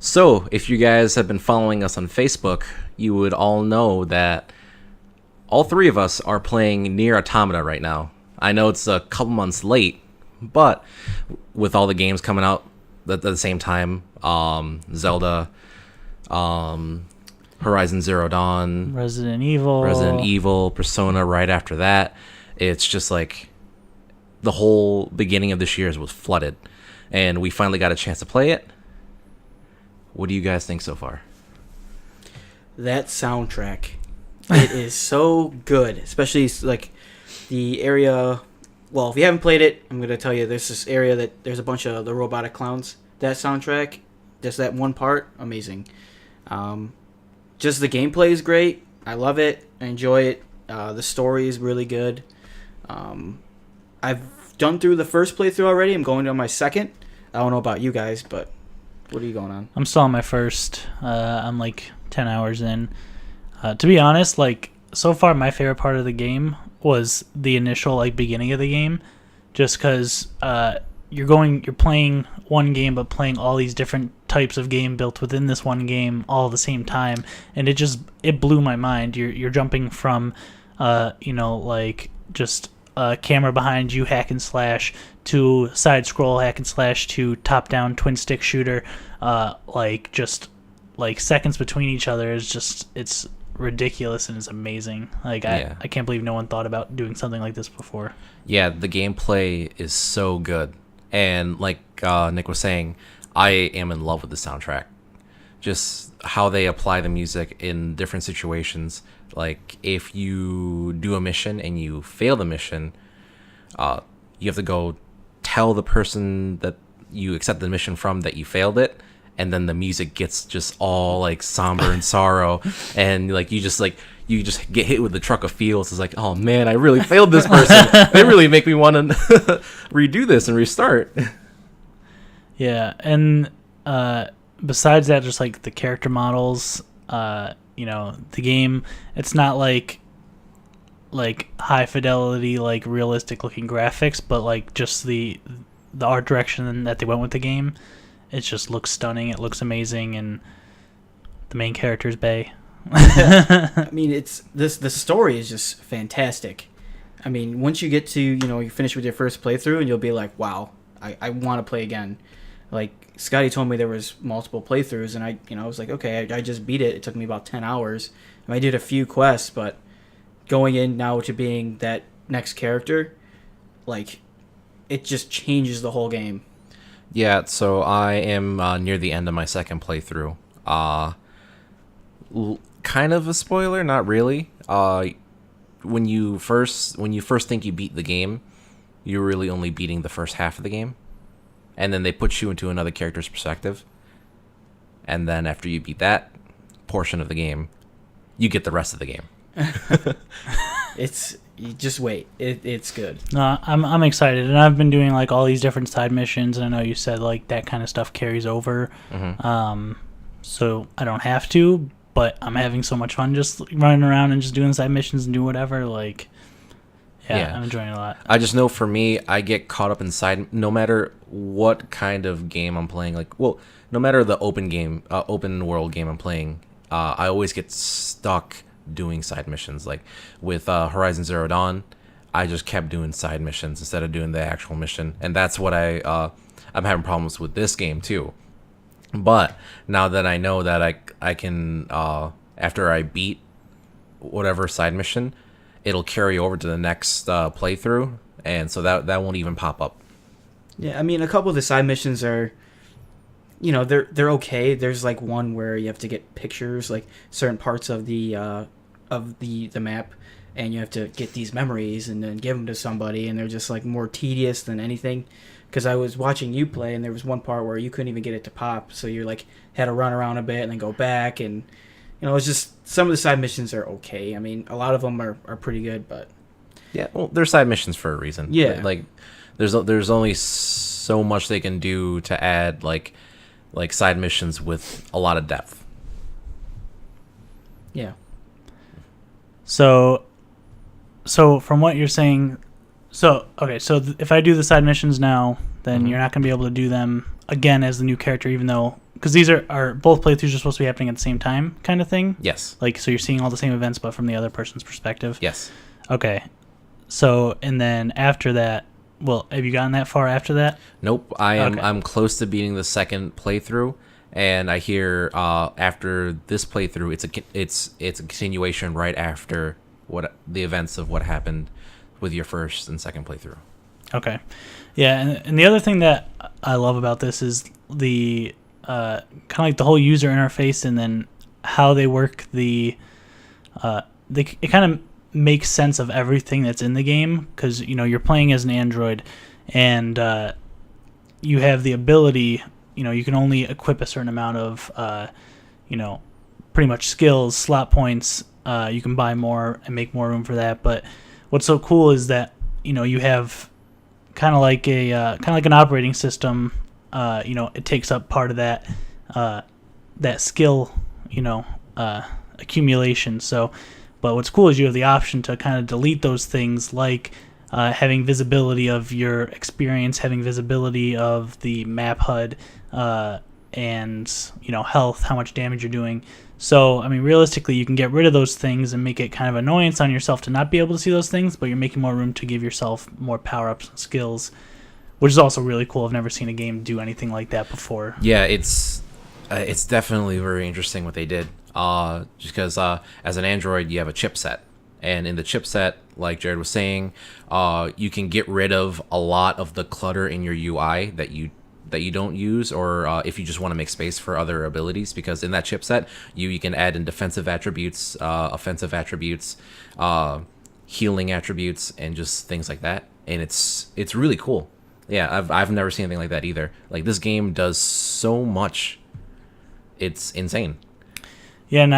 So, if you guys have been following us on Facebook, you would all know that all three of us are playing NieR Automata right now. I know it's a couple months late, but with all the games coming out at the same time, Zelda, Horizon Zero Dawn, Resident Evil, Persona right after that, it's just like the whole beginning of this year was flooded, and we finally got a chance to play it. What do you guys think so far? That soundtrack, it is so good, especially like the area. Well, if you haven't played it, I'm gonna tell you there's this area that there's a bunch of the robotic clowns. That soundtrack, just that one part, amazing. Just the gameplay is great. I love it. I enjoy it. The story is really good. I've done through the first playthrough already. I'm going to my second. I don't know about you guys, but what are you going on? I'm still on my first. I'm like 10 hours in. To be honest, like so far my favorite part of the game was the initial like beginning of the game, just because you're playing one game but playing all these different types of game built within this one game all at the same time, and it blew my mind. You're jumping from like just camera behind you hack and slash to side scroll hack and slash to top down twin stick shooter, just like seconds between each other is just, it's ridiculous and it's amazing. Like I can't believe no one thought about doing something like this before. Yeah, the gameplay is so good, and like Nick was saying, I am in love with the soundtrack. Just how they apply the music in different situations. Like if you do a mission and you fail the mission, you have to go tell the person that you accept the mission from that you failed it, and then the music gets just all like somber and sorrow, and like you just get hit with the truck of feels. It's like, oh man, I really failed this person. They really make me want to redo this and restart. Yeah, and besides that, just like the character models, the game, it's not like high fidelity, like realistic looking graphics, but like just the art direction that they went with the game, it just looks stunning. It looks amazing, and the main character is Bay. I mean, the story is just fantastic. I mean, once you get to, you finish with your first playthrough and you'll be like, wow, I want to play again. Like Scotty told me there was multiple playthroughs, and I was like, okay, I just beat it. It took me about 10 hours. And I did a few quests, but going in now to being that next character, like, it just changes the whole game. Yeah, so I am near the end of my second playthrough. Kind of a spoiler, not really. When you first think you beat the game, you're really only beating the first half of the game. And then they put you into another character's perspective. And then after you beat that portion of the game, you get the rest of the game. You just wait. It's good. No, I'm excited, and I've been doing like all these different side missions, and I know you said like that kind of stuff carries over. Mm-hmm. So I don't have to, but I'm having so much fun just running around and just doing side missions and do whatever. Like, yeah, I'm enjoying it a lot. I just know for me, I get caught up inside no matter what kind of game I'm playing. Like, well, no matter the open world game I'm playing, I always get stuck doing side missions. Like with Horizon Zero Dawn, I just kept doing side missions instead of doing the actual mission, and that's what I'm having problems with this game too. But now that I know that I can after I beat whatever side mission, it'll carry over to the next playthrough, and so that won't even pop up. Yeah, I mean, a couple of the side missions are, they're okay. There's like one where you have to get pictures, like certain parts of the map, and you have to get these memories and then give them to somebody, and they're just like more tedious than anything. Because I was watching you play, and there was one part where you couldn't even get it to pop, so you like had to run around a bit and then go back, and it's just some of the side missions are okay. I mean, a lot of them are pretty good, but yeah, well, they're side missions for a reason. Yeah, like there's only so much they can do to add like side missions with a lot of depth. Yeah. So from what you're saying, if I do the side missions now, then you're not going to be able to do them again as the new character, even though because these are both playthroughs are supposed to be happening at the same time, kind of thing. Yes. Like, so you're seeing all the same events, but from the other person's perspective. Yes. Okay. So, and then after that, well, have you gotten that far after that? Nope. I'm close to beating the second playthrough, and I hear after this playthrough, it's a continuation right after what the events of what happened with your first and second playthrough. Okay. Yeah, and the other thing that I love about this is the kind of like the whole user interface, and then how they work it kind of makes sense of everything that's in the game, because you're playing as an android, and you have the ability, you can only equip a certain amount of pretty much skills, slot points. You can buy more and make more room for that, but what's so cool is that you have kind of like an operating system. It takes up part of that skill accumulation. So, but what's cool is you have the option to kind of delete those things, like having visibility of your experience, having visibility of the map HUD, and health, how much damage you're doing. So, I mean, realistically, you can get rid of those things and make it kind of annoyance on yourself to not be able to see those things, but you're making more room to give yourself more power-ups and skills, which is also really cool. I've never seen a game do anything like that before. Yeah, it's definitely very interesting what they did. Just because as an Android, you have a chipset, and in the chipset, like Jared was saying, you can get rid of a lot of the clutter in your UI that you don't use, or if you just want to make space for other abilities, because in that chipset you can add in defensive attributes, offensive attributes, healing attributes, and just things like that, and it's really cool. Yeah, I've never seen anything like that either. Like, this game does so much, it's insane. Yeah, and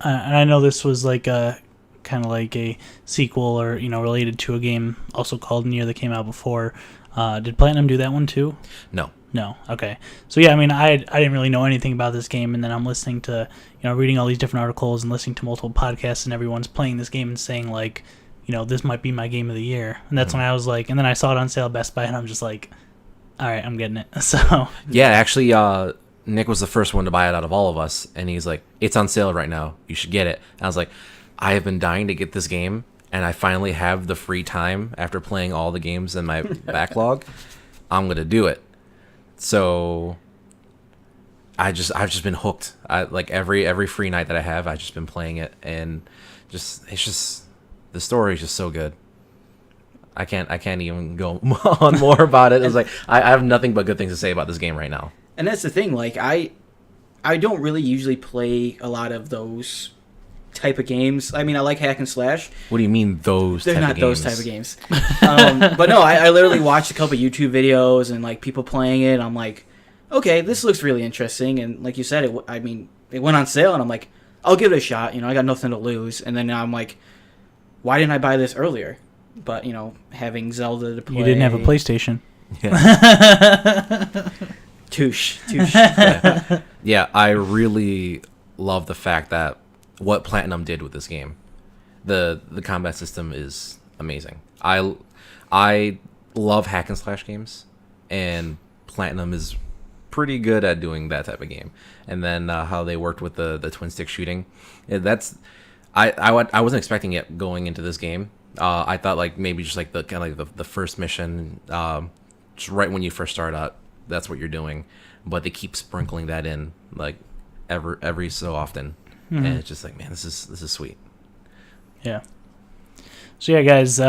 I know this was like a kind of like a sequel, or related to a game also called NieR that came out before. Did Platinum do that one too? No. Okay. So yeah, I mean, I didn't really know anything about this game, and then I'm listening to reading all these different articles and listening to multiple podcasts, and everyone's playing this game and saying like, this might be my game of the year, and that's when I was like, and then I saw it on sale at Best Buy, and I'm just like, all right, I'm getting it. So yeah, actually, Nick was the first one to buy it out of all of us, and he's like, it's on sale right now, you should get it. And I was like, I have been dying to get this game, and I finally have the free time after playing all the games in my backlog. I'm gonna do it. So I've just been hooked. Like every free night that I have, I've just been playing it, and the story is just so good. I can't even go on more about it. It's like I have nothing but good things to say about this game right now. And that's the thing. Like, I don't really usually play a lot of those type of games. I mean, I like hack and slash. What do you mean those? They're not those type of games. But no, I literally watched a couple YouTube videos and like people playing it. I'm like, okay, this looks really interesting. And like you said, it went on sale, and I'm like, I'll give it a shot. I got nothing to lose. And then now I'm like, why didn't I buy this earlier? But having Zelda to play. You didn't have a PlayStation. Yeah. Touche. Yeah, I really love the fact that what Platinum did with this game. The combat system is amazing. I love hack and slash games, and Platinum is pretty good at doing that type of game. And then how they worked with the twin stick shooting, I wasn't expecting it going into this game. I thought like maybe just like the first mission, just right when you first start out, that's what you're doing, but they keep sprinkling that in like every so often, and it's just like, man, this is sweet. Yeah. So yeah, guys,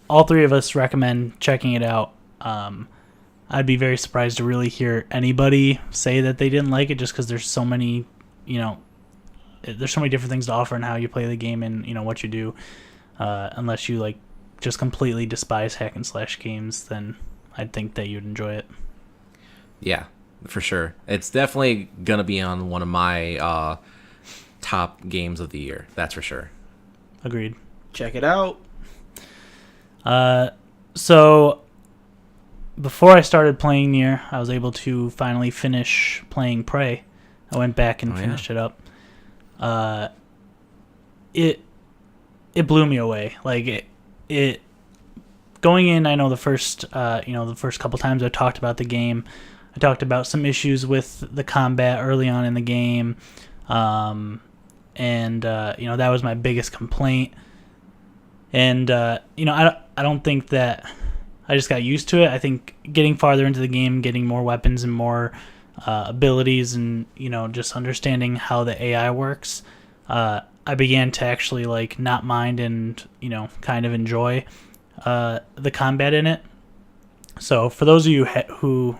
all three of us recommend checking it out. I'd be very surprised to really hear anybody say that they didn't like it, just because there's so many, there's so many different things to offer in how you play the game and what you do. Unless you like just completely despise hack and slash games, then I'd think that you'd enjoy it. Yeah, for sure. It's definitely gonna be on one of my top games of the year. That's for sure. Agreed. Check it out. So before I started playing NieR, I was able to finally finish playing Prey. I went back and finished it up. It blew me away. Like it going in, I know the first couple times I talked about the game, I talked about some issues with the combat early on in the game, and that was my biggest complaint. And I don't think that I just got used to it. I think getting farther into the game, getting more weapons and more abilities, and just understanding how the AI works, I began to actually not mind and kind of enjoy the combat in it. So for those of you who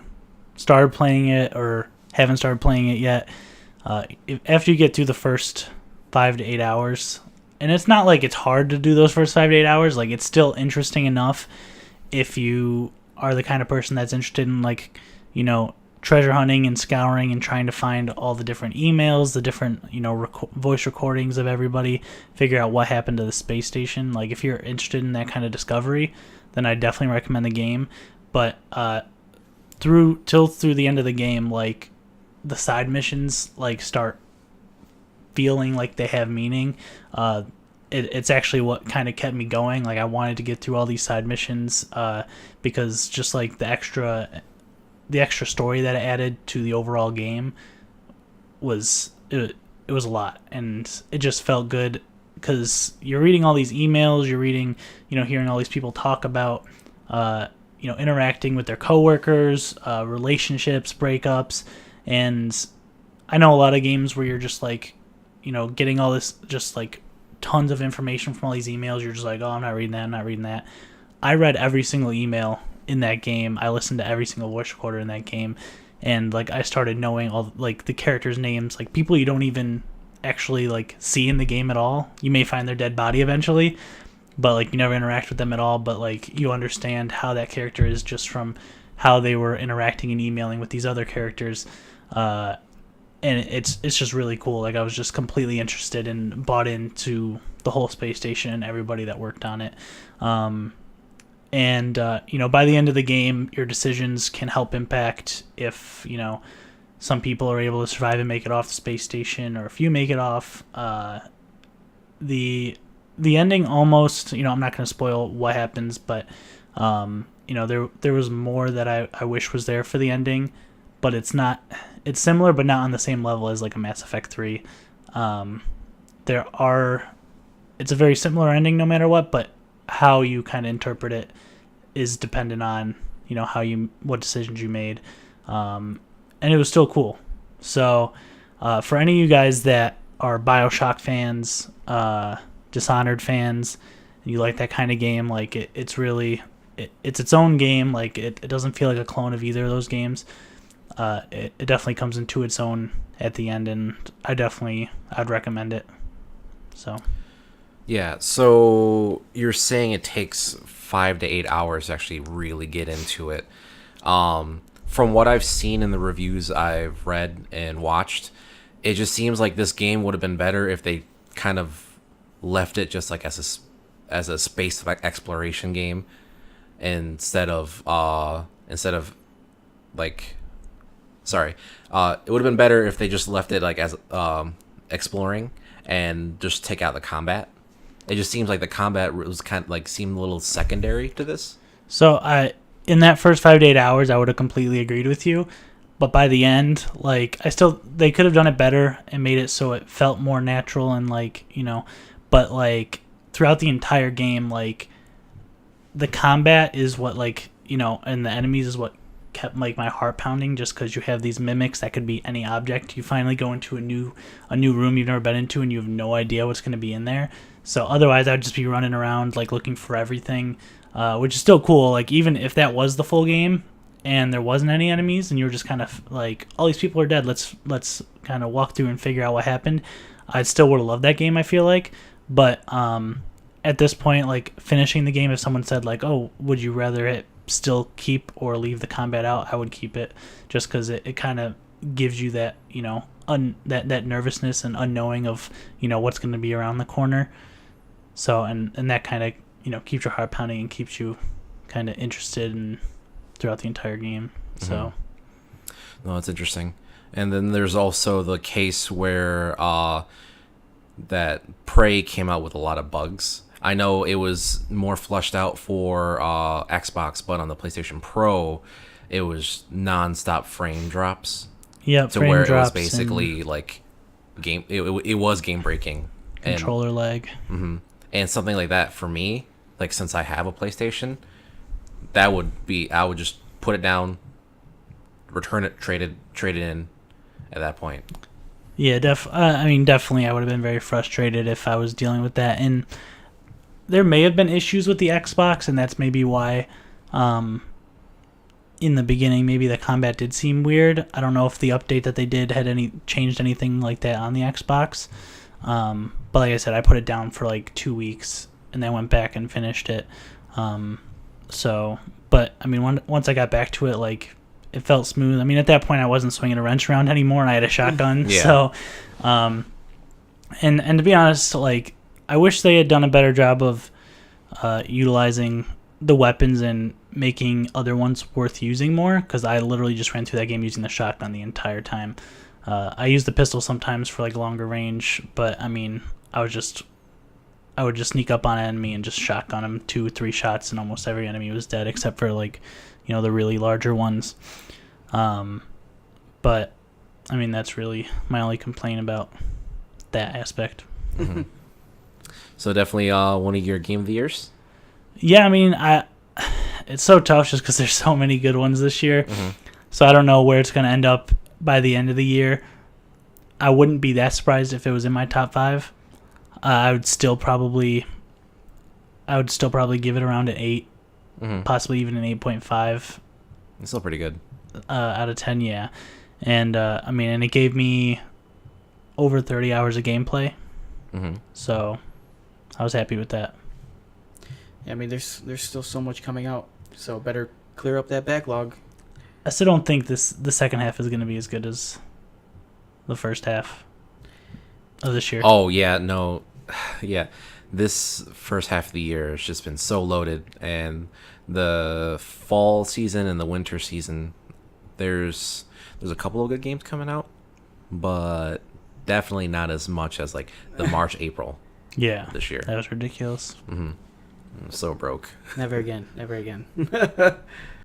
started playing it or haven't started playing it yet, after you get through the first 5 to 8 hours, and it's not like it's hard to do those first 5 to 8 hours, it's still interesting enough if you are the kind of person that's interested in treasure hunting and scouring and trying to find all the different emails, the different voice recordings of everybody, figure out what happened to the space station. If you're interested in that kind of discovery, then I definitely recommend the game. But through the end of the game, the side missions start feeling like they have meaning. It's actually what kind of kept me going. I wanted to get through all these side missions because just the extra story that it added to the overall game was it was a lot, and it just felt good because you're reading all these emails, you're reading hearing all these people talk about interacting with their coworkers, relationships, breakups, and I know a lot of games where you're just getting all this just tons of information from all these emails. You're just oh, I'm not reading that. I read every single email in that game. I listened to every single voice recorder in that game, and I started knowing all the characters' names, people you don't even actually see in the game at all. You may find their dead body eventually, but you never interact with them at all, but you understand how that character is just from how they were interacting and emailing with these other characters. And it's just really cool. I was just completely interested and bought into the whole space station and everybody that worked on it. And by the end of the game, your decisions can help impact if some people are able to survive and make it off the space station, or if you make it off. The ending almost, I'm not going to spoil what happens, but there was more that I wish was there for the ending, but it's similar but not on the same level as a Mass Effect 3. It's a very similar ending no matter what, but how you kind of interpret it is dependent on what decisions you made, and it was still cool. So for any of you guys that are BioShock fans, Dishonored fans, and you like that kind of game, it's really it's its own game. It doesn't feel like a clone of either of those games. It definitely comes into its own at the end, and I'd recommend it. So Yeah, so you're saying it takes 5 to 8 hours to actually really get into it. From what I've seen in the reviews I've read and watched, it just seems like this game would have been better if they kind of left it just as a space exploration game instead of it would have been better if they just left it as exploring and just take out the combat. It just seems like the combat was kind of seemed a little secondary to this. So in that first 5 to 8 hours, I would have completely agreed with you. But by the end, they could have done it better and made it so it felt more natural and but throughout the entire game, the combat is what and the enemies is what kept my heart pounding, just because you have these mimics that could be any object. You finally go into a new room you've never been into, and you have no idea what's going to be in there. So otherwise, I'd just be running around looking for everything, which is still cool. Even if that was the full game and there wasn't any enemies, and you were just kind of all these people are dead, let's kind of walk through and figure out what happened, I still would have loved that game, I feel like. But at this point, finishing the game, if someone said oh, would you rather it still keep or leave the combat out, I would keep it, just because it kind of gives you that that nervousness and unknowing of what's going to be around the corner. So and that kind of keeps your heart pounding and keeps you kind of interested in throughout the entire game. So no, that's interesting. And then there's also the case where that Prey came out with a lot of bugs. I know it was more fleshed out for Xbox, but on the PlayStation Pro, it was non-stop frame drops Yeah, to frame where it was drops basically like game. It was game breaking. and controller lag. And something like that for me, like since I have a PlayStation, that would be I would just put it down, return it, trade it in at that point. Yeah, I mean, definitely, I would have been very frustrated if I was dealing with that. And there may have been issues with the Xbox, and that's maybe why, in the beginning, maybe the combat did seem weird. I don't know if the update that they did had changed anything like that on the Xbox. But like I said, I put it down for like 2 weeks, and then went back and finished it. But I mean, once I got back to it, like, it felt smooth. I mean, at that point, I wasn't swinging a wrench around anymore, and I had a shotgun. Yeah. So, and to be honest, like, I wish they had done a better job of utilizing the weapons and making other ones worth using more, because I literally just ran through that game using the shotgun the entire time. I use the pistol sometimes for like longer range, but I mean, I would just sneak up on an enemy and just shotgun him 2-3 shots, and almost every enemy was dead except for, like, you know, the really larger ones. But I mean, that's really my only complaint about that aspect. Mm-hmm. So definitely one of your game of the years. Yeah, I mean, it's so tough just because there's so many good ones this year. Mm-hmm. So I don't know where it's going to end up by the end of the year. I wouldn't be that surprised if it was in my top 5. I would still probably give it around an 8, possibly even an 8.5. It's still pretty good. Out of 10, yeah. And I mean, and it gave me over 30 hours of gameplay. So I was happy with that. Yeah, I mean, there's still so much coming out, so better clear up that backlog. I still don't think the second half is going to be as good as the first half of this year. Oh yeah, no, yeah. This first half of the year has just been so loaded, and the fall season and the winter season, there's a couple of good games coming out, but definitely not as much as like the March April. Yeah, this year that was ridiculous. I'm so broke. Never again.